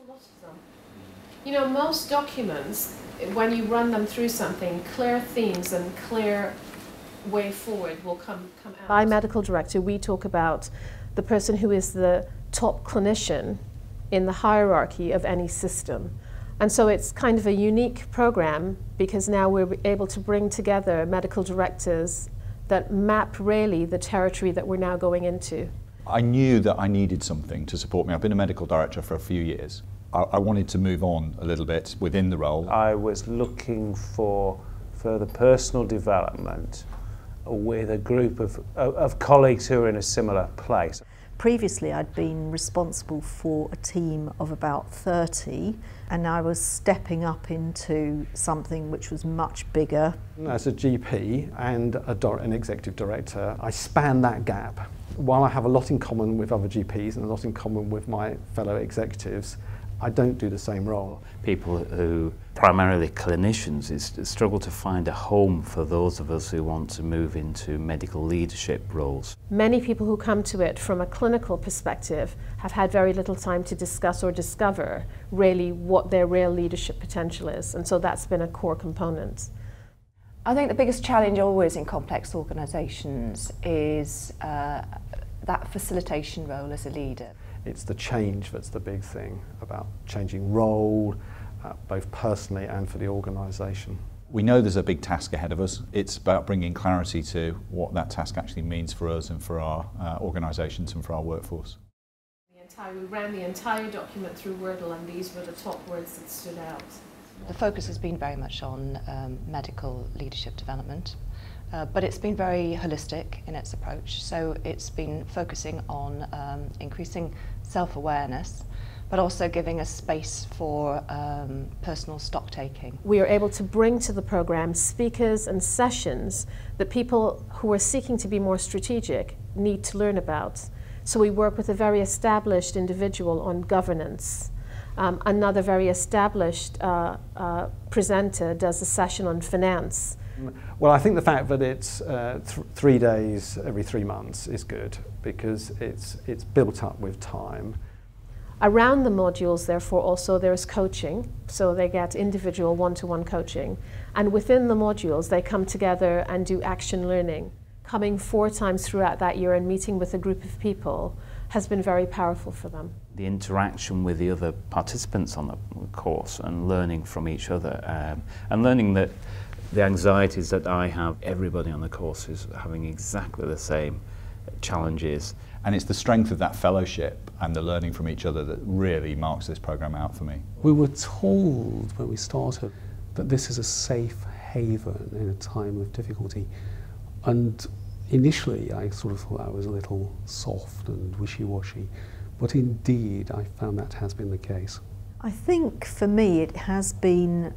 A lot of them. You know, most documents, when you run them through something, clear themes and clear way forward will come out. By medical director, we talk about the person who is the top clinician in the hierarchy of any system. And so it's kind of a unique program because now we're able to bring together medical directors that map really the territory that we're now going into. I knew that I needed something to support me. I've been a medical director for a few years. I wanted to move on a little bit within the role. I was looking for further personal development with a group of colleagues who are in a similar place. Previously I'd been responsible for a team of about 30 and I was stepping up into something which was much bigger. As a GP and an executive director, I span that gap. While I have a lot in common with other GPs and a lot in common with my fellow executives, I don't do the same role. People who, primarily clinicians, struggle to find a home for those of us who want to move into medical leadership roles. Many people who come to it from a clinical perspective have had very little time to discuss or discover really what their real leadership potential is, and so that's been a core component. I think the biggest challenge always in complex organisations is that facilitation role as a leader. It's the change that's the big thing, about changing role, both personally and for the organisation. We know there's a big task ahead of us. It's about bringing clarity to what that task actually means for us and for our organisations and for our workforce. We ran the entire document through Wordle and these were the top words that stood out. The focus has been very much on medical leadership development. But it's been very holistic in its approach, so it's been focusing on increasing self-awareness, but also giving a space for personal stock-taking. We are able to bring to the programme speakers and sessions that people who are seeking to be more strategic need to learn about. So we work with a very established individual on governance. Another very established presenter does a session on finance. Well, I think the fact that it's 3 days every 3 months is good because it's built up with time. Around the modules, therefore, also there's coaching, so they get individual one-to-one coaching. And within the modules, they come together and do action learning. Coming 4 times throughout that year and meeting with a group of people has been very powerful for them. The interaction with the other participants on the course and learning from each other and learning that the anxieties that I have, everybody on the course is having exactly the same challenges. And it's the strength of that fellowship and the learning from each other that really marks this programme out for me. We were told when we started that this is a safe haven in a time of difficulty. And initially I sort of thought that was a little soft and wishy-washy, but indeed I found that has been the case. I think for me it has been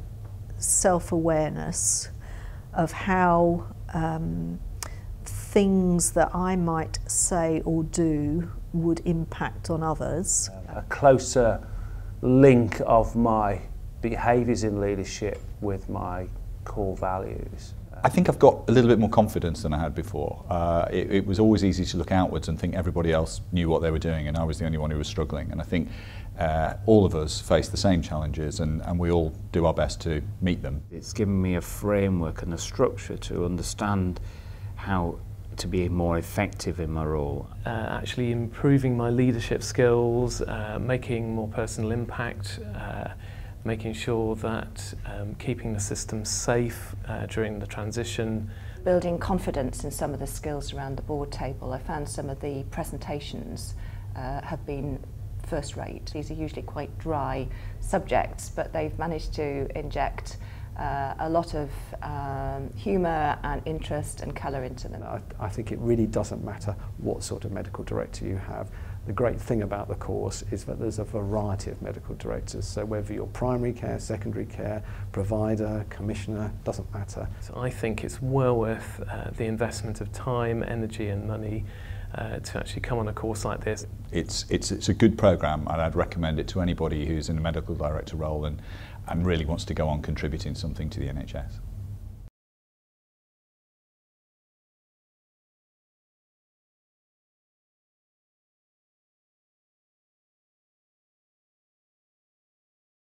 self-awareness of how things that I might say or do would impact on others. A closer link of my behaviours in leadership with my core values. I think I've got a little bit more confidence than I had before. It was always easy to look outwards and think everybody else knew what they were doing and I was the only one who was struggling. And I think all of us face the same challenges and we all do our best to meet them. It's given me a framework and a structure to understand how to be more effective in my role. Actually improving my leadership skills, making more personal impact, making sure that keeping the system safe during the transition. Building confidence in some of the skills around the board table. I found some of the presentations have been first rate. These are usually quite dry subjects, but they've managed to inject a lot of humour and interest and colour into them. I think it really doesn't matter what sort of medical director you have. The great thing about the course is that there's a variety of medical directors, so whether you're primary care, secondary care, provider, commissioner, doesn't matter. So I think it's well worth the investment of time, energy and money to actually come on a course like this. It's a good programme and I'd recommend it to anybody who's in a medical director role and really wants to go on contributing something to the NHS.